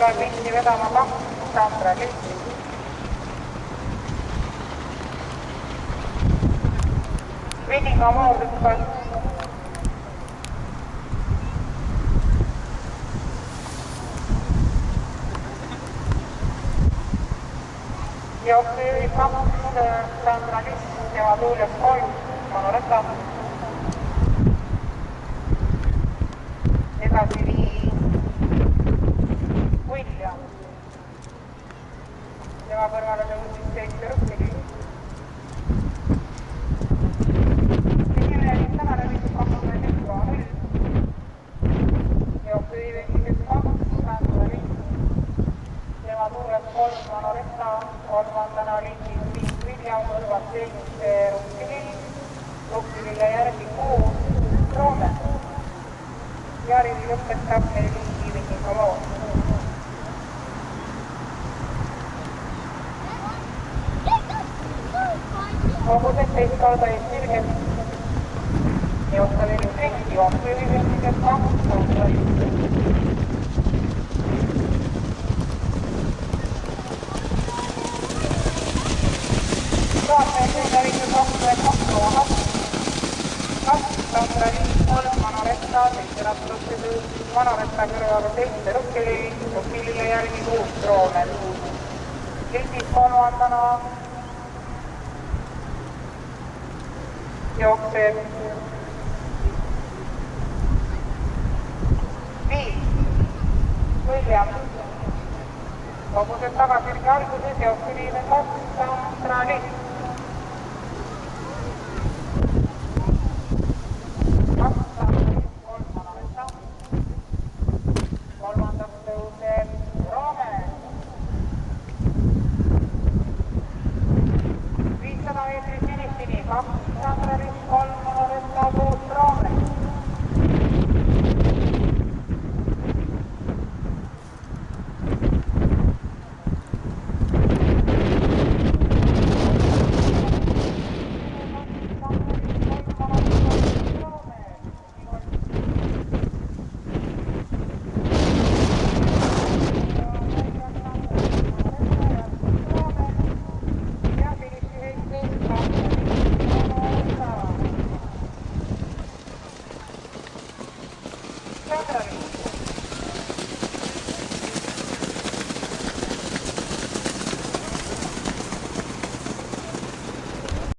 tuleb listi vedama 2 Sandra Listi. Vinninga moor lükkas jooksu 2 Sandra List, tema tuules 3 Manoleta. Edasi 5 William. Tema kõrval on jõudnud 7 Rõkkeli. Esimene tänane viitud 21.0. Jooksu 52 Sandra List. Tema tuules 3 Manoleta, kolmandana lindis 5 William, kõrval 7 Rõkkeli. Rõkkelile järgi 6 Roome. Jarivi lõpetab 4 Vinninga moor. Hobused teist kauda ees sirged. Jõusta veel üks ringi, jooksu 52 Sandra List. Saatme suunda viitud 22,2. 2 Sandra List, 3 Manoleta, 7 rattusse Manoleta kõrval 7 Rõkkeli, Rõkkelile järgi 6 Roome. Lindis kolmandana jookseb 5 William. Hobused tagasirgi alguses jookseb 2 Sandra List.